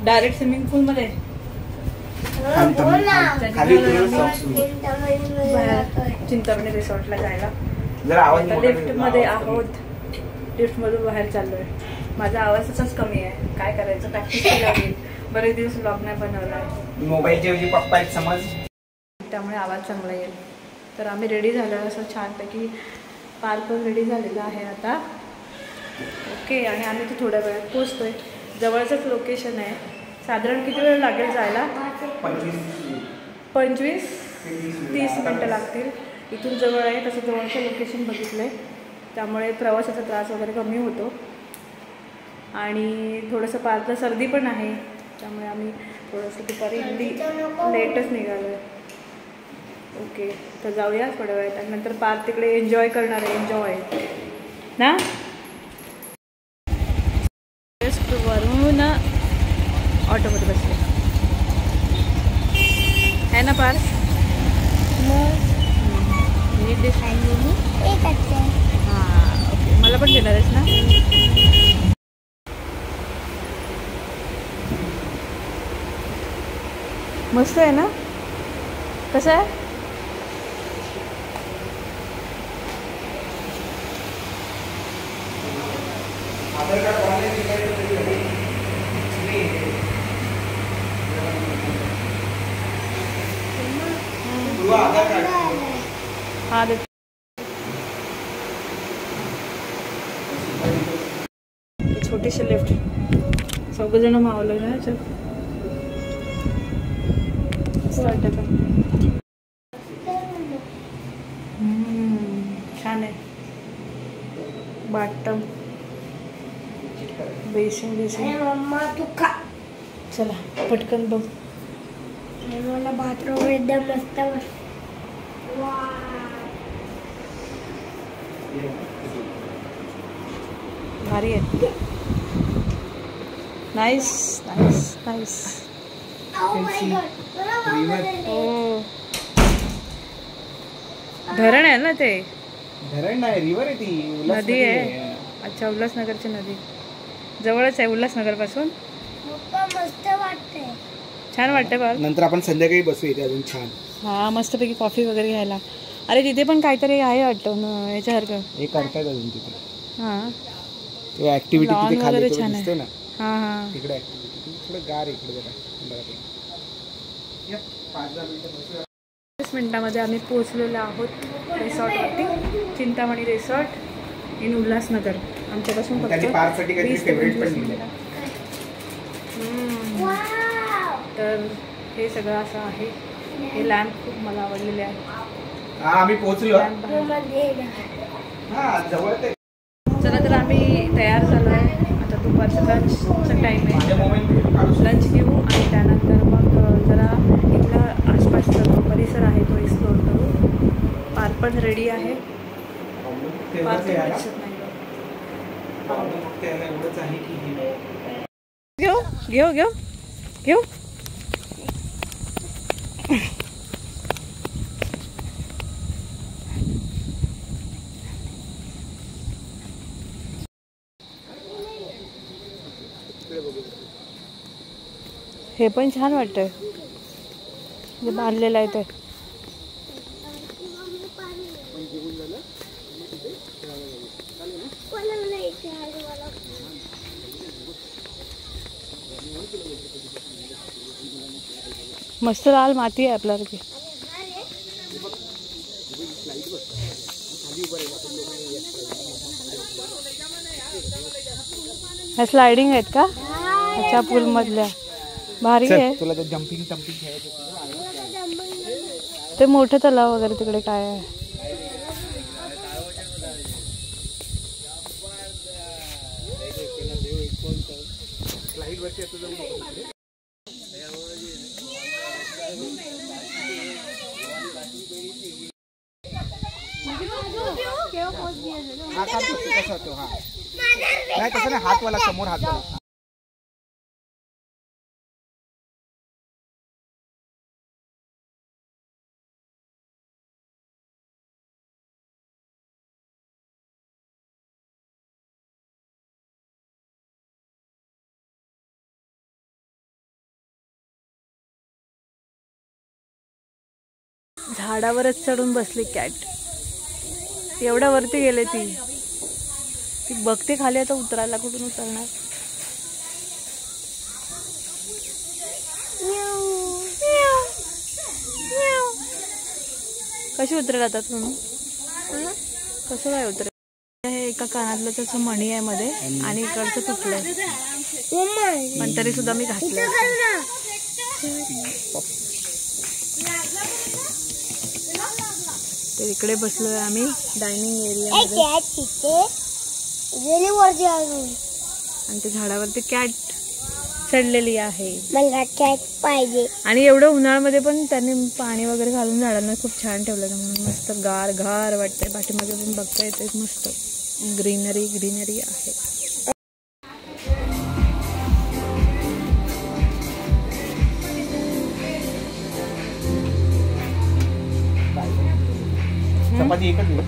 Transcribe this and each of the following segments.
Direct swimming पूल मध्ये चिंतामणी रिसॉर्टला जायला. Lift मध्ये आहोत, लिफ्ट मधून बाहेर चाललोय. माझा आवाज तसाच कमी आहे, काय करायचं, प्रॅक्टिस लागेल. बरेच दिवस ब्लॉग नाही बनवला, मोबाईलच्या ऐवजी पप्पा आहेत समज, त्यामुळे आवाज चांगला येईल. तर आम्ही रेडी झालो असं छानपैकी. पार्क पण रेडी झालेला आहे आता. ओके, आणि आम्ही तर थोड्या वेळात पोचतोय. जवळचंच लोकेशन आहे. साधारण किती वेळ लागेल जायला? 25-30 मिनटं लागतील. इथून जवळ आहे, तसं जवळचं लोकेशन बघितलं आहे, त्यामुळे प्रवासाचा त्रास वगैरे कमी होतो. आणि थोडंसं पार्कला सर्दी पण आहे, त्यामुळे आम्ही थोडंसं दुपारी लेटच निघालो आहे. ओके, तर जाऊया थोड्या वेळात, आणि नंतर पार्क तिकडे एन्जॉय करणार आहे. एन्जॉय ना, जस्ट वरून ऑटोमध्ये बसले है ना पार्क. हां, ओके, मला पण देणार आहेस ना. मस्त आहे ना, कसं आहे? हाँ देख, छोटीशी लिफ्ट, सगळेजण मावलं ना. चल छान आहे. Bathtub, basin. चला पटकन बघ. मला बाथरूम एकदम मस्त भारी आहे. Nice nice nice. धरण आहे ना ते? धरण नाही, रिव्हर आहे ती, नदी आहे. अच्छा, उल्हासनगरची नदी जवळच आहे उल्हासनगर पासून. मस्त वाटते, छान वाटते बघ. नंतर आपण संध्याकाळी बसू इथे अजून छान. हा, मस्तपैकी कॉफी वगैरे घ्यायला. अरे तिथे पण काहीतरी आहे वाटतं याच्यासारखं, हे करतायत अजून तिथे. हां, ते ऍक्टिव्हिटी तिथे खाली दिसते ना. हां हां, तिकडे ऍक्टिव्हिटी थोडं गार इकडे जरा. 5 मिनिटामध्ये आम्ही पोहोचलेलो आहोत रिसॉर्टवरती. Chintamani resort in Ulhasnagar. आमच्यापासून फक्त 20 पण मिनिटं. तर हे सगळं असं आहे. हे लॅम्प खूप मला आवडलेले आहे. आम्ही पोहोचलो. चला, तर आम्ही तयार झालो आहे. आता दुपारचं लंचचा टाईम आहे. लंच घेऊ आणि त्यानंतर मग जरा इथला आसपासचा जो परिसर आहे तो एक्सप्लोर करू. पार्क पण रेडी आहे. पार्क घेऊ घेऊ घेऊ घेऊ. हे पण छान वाटतंय, जे बांधलेलं आहे ते. मस्त लाल माती आहे आपल्याला. ह्या स्लायडिंग आहेत का? अच्छा, पूल मधल्या. भारी आहे. तुला जम्पिंग खेळायचं ते मोठं तलाव वगैरे तिकडे काय आहे? नाही तसं नाही, हातवाला समोर हातवाला. झाडावरच चढून बसली कॅट. एवढ्या वरती गेले ती बघते खाली, आता उतरायला कुठून उतरणार. कशी उतरेल आता तुम्ही? कसं काय उतरेल? हे एका कानातलं त्याचं मणी आहे मध्ये आणि इकडचं तुटलंय, पण तरी सुद्धा मी घातलं. तर इकडे बसलोय आम्ही डायनिंग एरियामध्ये आणि ते झाडावरती कॅट चढलेली आहे. मला कॅट पाहिजे. आणि एवढं उन्हाळ्यामध्ये पण त्यांनी पाणी वगैरे घालून झाडांना खूप छान ठेवलं, म्हणून मस्त गार गार वाटतंय. पाठीमागे पण बघता येते मस्त ग्रीनरी ग्रीनरी आहे. चपाती एकच दिवस.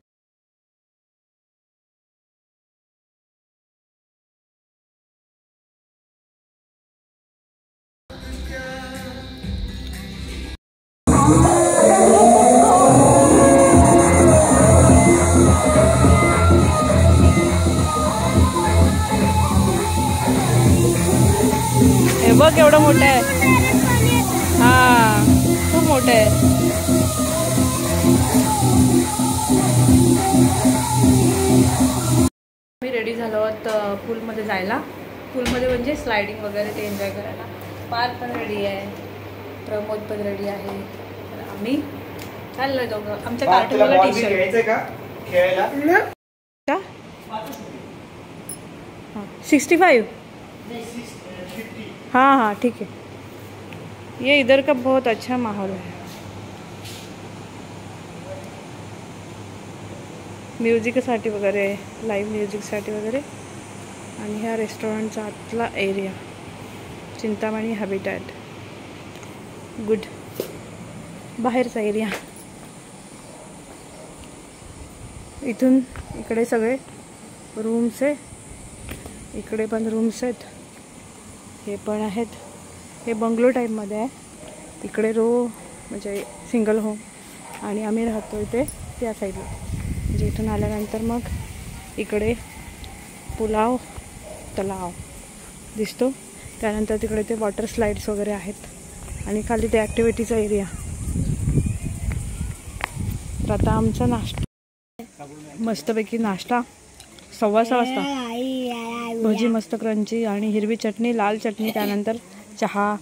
हे बघ एवढं मोठं आहे. हा खूप मोठं आहे. मी रेडी झालो आहोत पूलमध्ये जायला. पूलमध्ये म्हणजे स्लायडिंग वगैरे ते एन्जॉय करायला. पार्थ पण रेडी आहे, प्रमोद पण रेडी आहे. तर आम्ही चाललोय दोघं. आमच्या कार्टूनला टी शर्ट का खेळायला का 65. हाँ हाँ ठीक है. ये इधर का बहुत अच्छा माहौल है. म्युझिकसाठी वगैरे, लाईव्ह म्युझिकसाठी वगैरे. आणि ह्या रेस्टॉरंटचा आतला एरिया चिंतामणी हॅबिटॅट. गुड. बाहेरचा एरिया. इथून इकडे सगळे रूम्स आहे. इकडे पण रूम्स आहेत. हे पण आहेत. हे बंगलो टाईपमध्ये आहे. इकडे रो म्हणजे सिंगल होम आणि आम्ही राहतो इथे त्या साईडला. म्हणजे इथून आल्यानंतर मग इकडे पुलाव तलाव दिसतो. त्यानंतर तिकडे ते वॉटर स्लाइड्स वगैरे आहेत आणि खाली ते ॲक्टिव्हिटीचा एरिया. तर आता आमचा नाश्ता, मस्तपैकी नाश्ता 6:15 वाजता. भजी मस्त क्रंची आणि हिरवी चटणी, लाल चटणी. त्यानंतर चहा,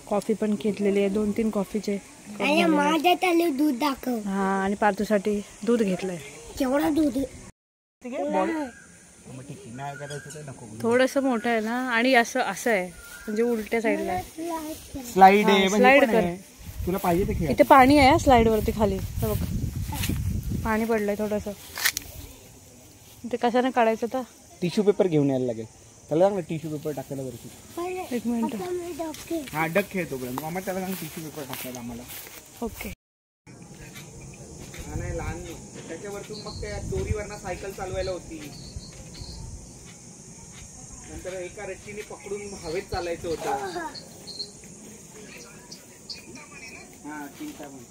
कॉफी पण घेतलेली आहे. 2-3 कॉफीचे. दूध दाखव. हा आणि पार्थूसाठी दूध घेतलंय. केवढा दूध? थोडंसं मोठं आहे ना. आणि असं असं आहे म्हणजे उलट्या साईडला आहे. स्लाइड आहे. स्लाइड कर. तुला पाहिजे ते खेळ. इथे पाणी आहे स्लाइड वरती खाली. बघ पाणी पडलंय थोडंसं. ते कशाने काढायचं तर टिश्यू पेपर घेऊन यायला लागेल. त्याला सांग ना टिश्यू पेपर टाकायला वरती. 1 मिनिट. हा डक खेळतो मामा. त्याला सांग टिश्यू पेपर टाकायला आम्हाला. ओके. नाही लहान त्याच्यावरतून मग त्या दोरीवरनं सायकल चालवायला होती. नंतर एका रस्सीने पकडून हवेत चालायचं होतं. हा चिंता पण.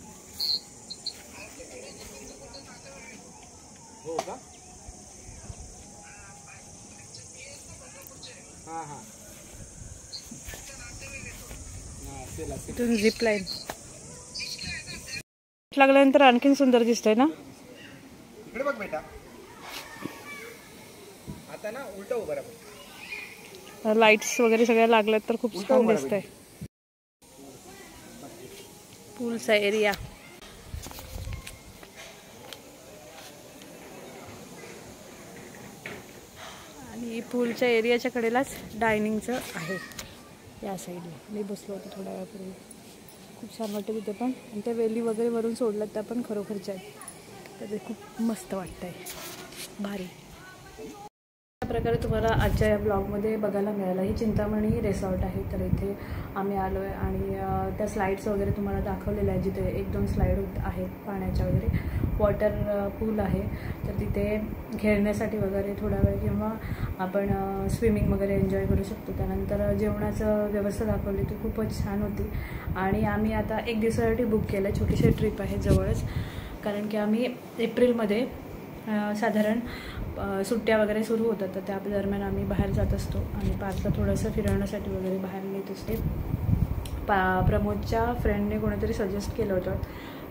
हो का? हा हा. इथून झिप लाईन लागल्यानंतर आणखीन सुंदर दिसतंय ना. इकडे बघ बेटा. आता ना उलट उभं राहा. लाईट्स वगैरे सगळ्या लागल्यात तर खूप छान दिसतंय. पूलचा एरिया. आणि पूलच्या एरियाच्या कडेलाच डायनिंगचं आहे या साईडला. मी बसलो होतो थोड्या वेळापूर्वी. खूप छान वाटतं तिथे पण. आणि त्या वेली वगैरे वरून सोडल्यात त्या पण खरोखरच्या आहेत. तर ते खूप मस्त वाटतंय. भारी. प्रकारे तुम्हाला आजच्या या ब्लॉगमध्ये बघायला मिळालं. ही चिंतामणी रिसॉर्ट आहे. तर इथे आम्ही आलो आहे आणि त्या स्लाईड्स वगैरे तुम्हाला दाखवलेल्या आहे, जिथे 1-2 स्लाईड आहेत पाण्याच्या वगैरे. वॉटर पूल आहे, तर तिथे खेळण्यासाठी वगैरे थोडा वेळ किंवा आपण स्विमिंग वगैरे एन्जॉय करू शकतो. त्यानंतर जेवणाचं व्यवस्था दाखवली ती खूपच छान होती. आणि आम्ही आता 1 दिवसासाठी बुक केलं. छोटीशी ट्रिप आहे जवळच, कारण की आम्ही एप्रिलमध्ये साधारण सुट्ट्या वगैरे सुरू होतात, तर त्या दरम्यान आम्ही बाहेर जात असतो आणि पार्कला थोडंसं फिरवण्यासाठी वगैरे बाहेर नेत असते. प्रमोदच्या फ्रेंडने कोणीतरी सजेस्ट केलं होतं,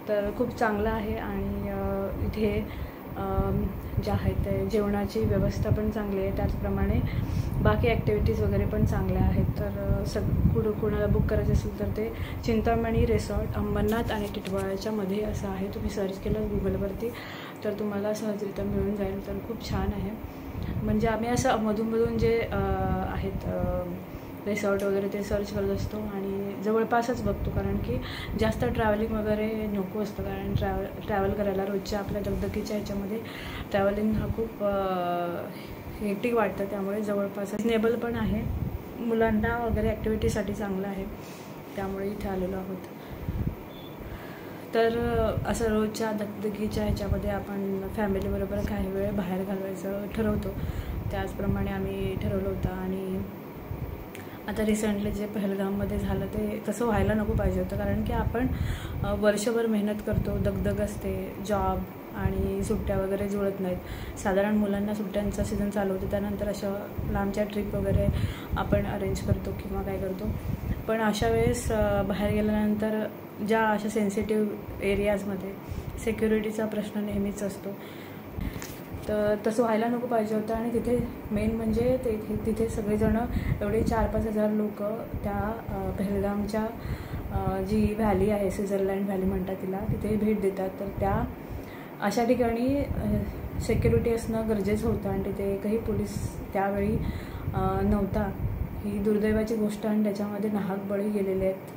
तर खूप चांगलं आहे. आणि इथे ज्या आहेत ते जेवणाची व्यवस्था पण चांगली आहे, त्याचप्रमाणे बाकी ॲक्टिव्हिटीज वगैरे पण चांगल्या आहेत. तर कोणाला बुक करायचं असेल तर ते चिंतामणी रिसॉर्ट अंबरनाथ आणि टिटवाळ्याच्या मध्ये असं आहे. तुम्ही सर्च केलं गुगलवरती तर तुम्हाला सहजरित्या मिळून जाईल. तर खूप छान आहे. म्हणजे आम्ही असं मधून जे आहेत रिसॉर्ट वगैरे ते सर्च करत असतो आणि जवळपासच बघतो, कारण की जास्त ट्रॅव्हलिंग वगैरे नको असतं. कारण ट्रॅव्हल करायला रोजच्या आपल्या दगदगीच्या ह्याच्यामध्ये ट्रॅव्हलिंग हा खूप हेक्टिक वाटतं. त्यामुळे जवळपास रिजनेबल पण आहे, मुलांना वगैरे ॲक्टिव्हिटीसाठी चांगलं आहे, त्यामुळे इथे आलेलो आहोत. तर असं रोजच्या दगदगीच्या ह्याच्यामध्ये आपण फॅमिलीबरोबर काही वेळ बाहेर घालवायचं ठरवतो, त्याचप्रमाणे आम्ही ठरवलं होतं. आणि आता रिसेंटली जे पहलगाममध्ये झालं ते तसं व्हायला नको पाहिजे होतं, कारण की आपण वर्षभर मेहनत करतो, दगदग असते, जॉब आणि सुट्ट्या वगैरे जुळत नाहीत. साधारण मुलांना सुट्ट्यांचा सीझन चालू होतो, त्यानंतर अशा लांबच्या ट्रिप वगैरे आपण अरेंज करतो किंवा काय करतो. पण अशा वेळेस बाहेर गेल्यानंतर ज्या अशा सेन्सिटिव्ह एरियाजमध्ये सिक्युरिटीचा प्रश्न नेहमीच असतो, तर तसं व्हायला नको पाहिजे होतं. आणि तिथे मेन म्हणजे तिथे सगळेजणं एवढे 4-5 हजार लोक त्या पहलगामच्या जी व्हॅली आहे, स्वित्झर्लंड व्हॅली म्हणतात तिला, तिथे भेट देतात. तर त्या अशा ठिकाणी सिक्युरिटी असणं गरजेचं होतं आणि तिथे एकही पोलीस त्यावेळी नव्हता. ही दुर्दैवाची गोष्ट आणि त्याच्यामध्ये नाहक बळी गेलेले आहेत.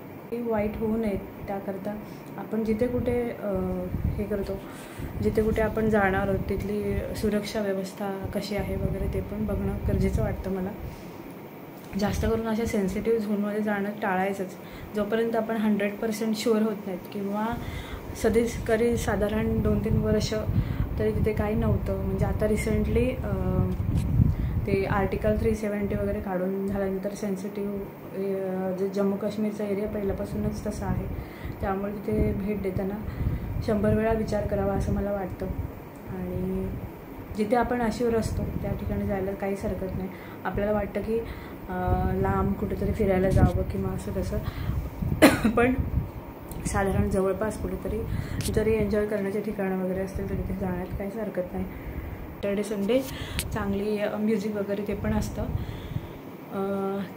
वाईट होऊ नयेत त्याकरता आपण जिथे कुठे हे करतो, जिथे कुठे आपण जाणार आहोत तिथली सुरक्षा व्यवस्था कशी आहे वगैरे ते पण बघणं गरजेचं वाटतं मला. जास्त करून अशा सेन्सिटिव्ह झोनमध्ये जाणं टाळायचंच, जोपर्यंत आपण 100% शुअर होत नाहीत. किंवा कधी साधारण 2-3 वर्ष तरी तिथे काही नव्हतं. म्हणजे आता रिसेंटली ते आर्टिकल 370 वगैरे काढून झाल्यानंतर सेन्सिटिव्ह जे जम्मू काश्मीरचा एरिया पहिल्यापासूनच तसा आहे, त्यामुळे तिथे भेट देताना 100 वेळा विचार करावा असं मला वाटतं. आणि जिथे आपण अश्युअर असतो त्या ठिकाणी जायला काहीच हरकत नाही. आपल्याला वाटतं की लांब कुठेतरी फिरायला जावं किंवा असं तसं, पण साधारण जवळपास कुठेतरी जरी एन्जॉय करण्याचे ठिकाणं वगैरे असतील तर तिथे जाण्यात काहीच हरकत नाही. सॅटर्डे संडे चांगली म्युझिक वगैरे ते पण असतं,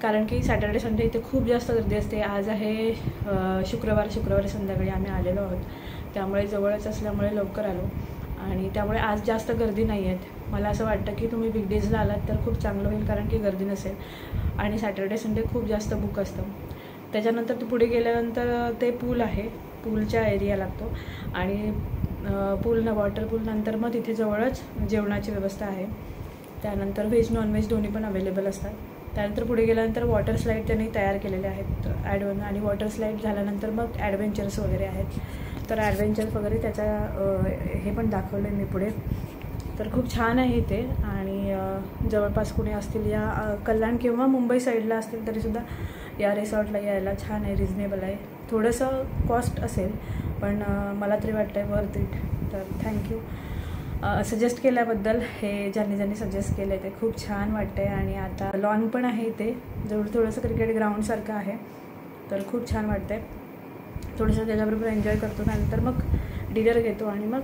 कारण की सॅटर्डे संडे इथे खूप जास्त गर्दी असते. आज आहे शुक्रवारी संध्याकाळी आम्ही आलेलो आहोत, त्यामुळे जवळच असल्यामुळे लवकर आलो आणि त्यामुळे आज जास्त गर्दी नाही आहेत. मला असं वाटतं की तुम्ही वीकडेजला आलात तर खूप चांगलं होईल, कारण की गर्दी नसेल. आणि सॅटर्डे संडे खूप जास्त बुक असतं. त्याच्यानंतर ते पुढे गेल्यानंतर ते पूल आहे, पूलच्या एरिया लागतो आणि वॉटर पूल नंतर मग तिथे जवळच जेवणाची व्यवस्था आहे. त्यानंतर व्हेज नॉनव्हेज दोन्ही पण अवेलेबल असतात. त्यानंतर पुढे गेल्यानंतर वॉटर स्लाईड त्यांनी तयार केलेले आहेत आणि वॉटर स्लाईड झाल्यानंतर मग ॲडव्हेंचर्स वगैरे आहेत. तर ॲडव्हेंचर्स वगैरे त्याचा हे पण दाखवलं आहे मी पुढे. तर खूप छान आहे इथे. आणि जवळपास कुणी असतील या कल्याण किंवा मुंबई साईडला असतील तरीसुद्धा या रिसॉर्टला यायला छान आहे, रिजनेबल आहे. थोडंसं कॉस्ट असेल पण मला तरी वाटतं आहे वर्थ इट. तर थँक्यू सजेस्ट केल्याबद्दल. हे ज्यांनी सजेस्ट केलं आहे ते खूप छान वाटतं आहे. आणि आता लॉन पण आहे इथे, थोडंसं क्रिकेट ग्राउंडसारखं आहे, तर खूप छान वाटतं आहे. थोडंसं त्याच्याबरोबर एन्जॉय करतो, नंतर मग डिनर घेतो आणि मग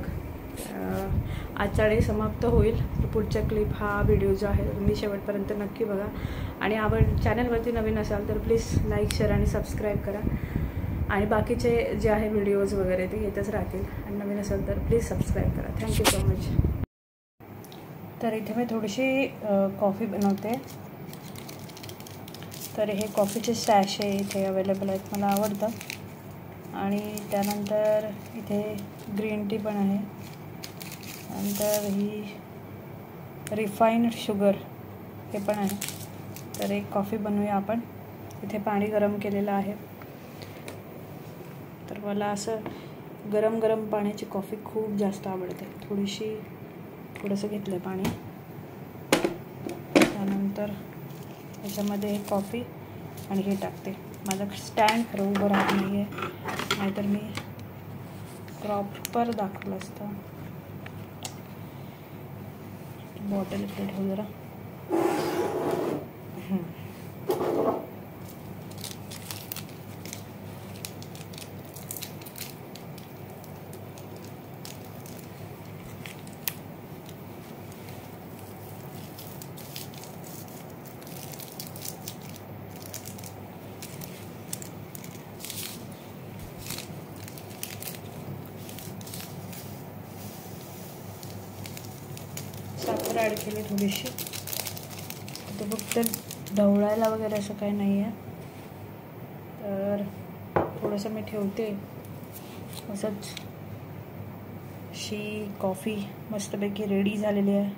आजचा डे समाप्त होईल. पुढच्या क्लिप हा व्हिडिओ जो आहे तुम्ही शेवटपर्यंत नक्की बघा. आणि चॅनलवरती नवीन असाल तर प्लीज लाईक, शेअर आणि सबस्क्राईब करा. आणि बाकीचे जे आहे व्हिडिओज वगैरे ते येतच राहतील. आणि नवीन असेल तर प्लीज सबस्क्राईब करा. Thank you so much. तर इथे मी थोडीशी कॉफी बनवते. तर हे कॉफीचे सॅशे इथे अवेलेबल आहेत, मला आवडतं. आणि त्यानंतर इथे ग्रीन टी पण आहे. नंतर ही रिफाईन्ड शुगर हे पण आहे. तर एक कॉफी बनवूया आपण. इथे पाणी गरम केलेलं आहे. तर मला असं गरम गरम पाण्याची कॉफी खूप जास्त आवडते. थोडंसं घेतलं आहे पाणी. त्यानंतर याच्यामध्ये हे कॉफी आणि हे टाकते. माझं स्टँड खरं उभं राहत नाही आहे, नाहीतर मी प्रॉपर दाखवलं असतं. बॉटल इकडे ठेवू जरा. साखर ॲड केली थोडीशी. तर फक्त ढवळायला वगैरे असं काही नाही आहे. तर थोडंसं मी ठेवते. असंच शी कॉफी मस्तपैकी रेडी झालेली आहे.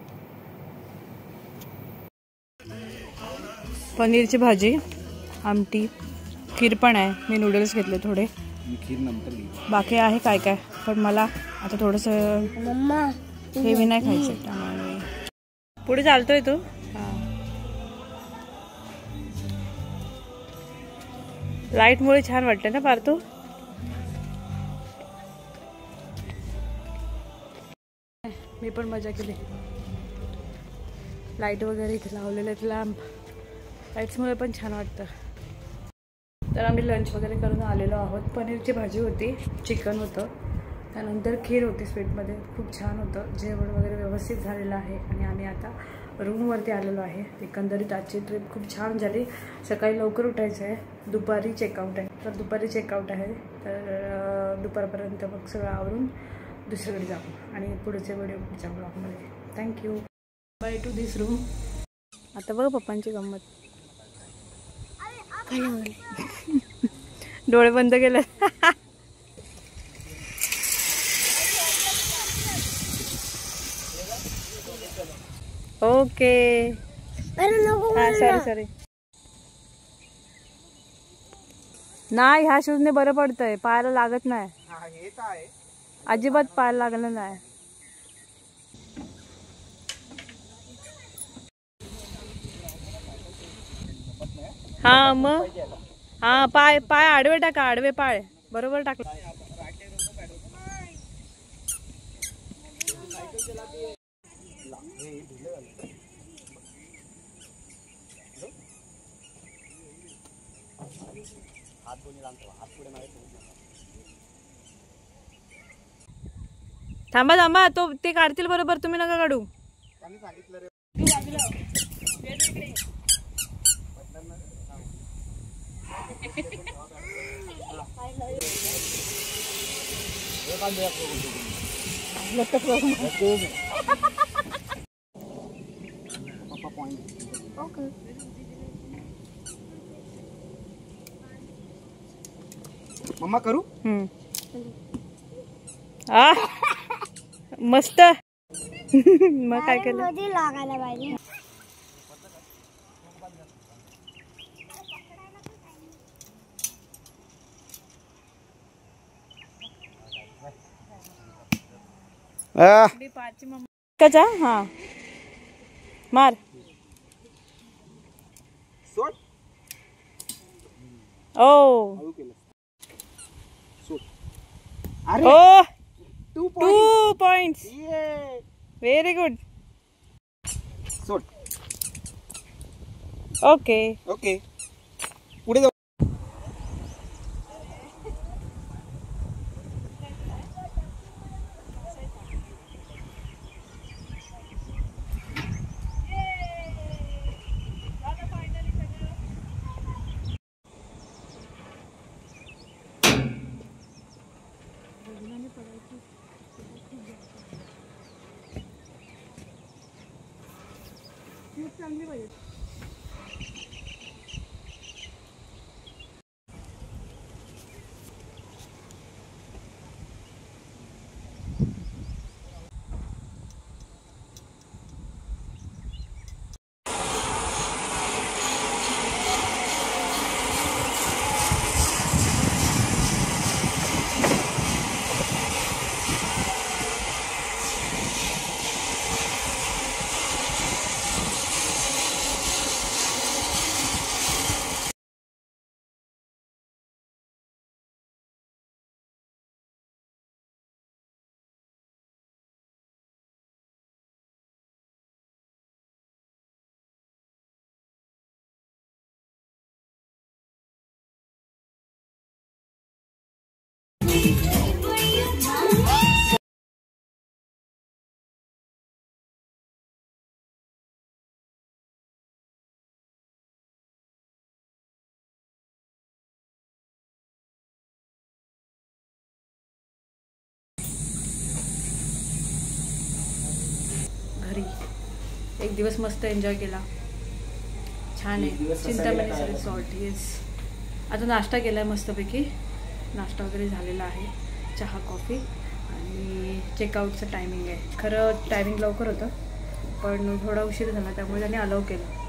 पनीरची भाजी, आमटी, खीर पण आहे. मी नूडल्स घेतले थोडे. खीर नंतर बाकी आहे काय काय, पण मला आता थोडंसं मम्मा हेवी नाही खायचं. त्यामुळे पुढे चालतोय तू. लाईटमुळे छान वाटतं ना पार्थू. मी पण मजा केली. लाईट वगैरे इथे लावलेले आहेत, लॅम्प. लाईट्समुळे पण छान वाटतं. तर आम्ही लंच वगैरे करून आलेलो आहोत. पनीरची भाजी होती, चिकन होतं, त्यानंतर खीर होती स्वीटमध्ये. खूप छान होतं. जेवण वगैरे व्यवस्थित झालेलं आहे. आणि आम्ही आता रूमवरती आलेलो आहे. एकंदरीत आजची ट्रिप खूप छान झाली. सकाळी लवकर उठायचं आहे, दुपारी चेकआउट आहे. तर दुपारी चेकआउट आहे. तर दुपारपर्यंत मग सगळं आवरून दुसरीकडे जाऊ आणि पुढचे व्हिडिओ पुढच्या ब्लॉगमध्ये. Thank you. By two this room. आता बघ पप्पांची गंमत. डोळे बंद केले. ओके. सॉरी नाही, ह्या शूजने बरं पडतंय. पायाला लागत नाही. अजिबात पायाला लागलं नाही. हा मग हा, पाय पाय आडवे टाका. आडवे पाय बरोबर टाकला. थांबा थांबा, तो ते काढतील बरोबर. तुम्ही नका काढू. मम्मा करू. मस्त. मग काय केलं. लागायला पाहिजे. कचा हा मार. ओ ओ 2 points. Very good. Okay okay पुढे जाऊ. चांगली पाहिजे. घरी. एक दिवस मस्त एन्जॉय केला. छान आहे चिंतामणी रिसॉर्ट. येस. आता नाश्ता केला आहे मस्तपैकी. नाश्ता वगैरे झालेला आहे. चहा कॉफी आणि चेकआउटचं टायमिंग आहे. खरं टायमिंग लवकर होतं पण थोडा उशीर झाला त्यामुळे त्यांनी अलाउ केलं.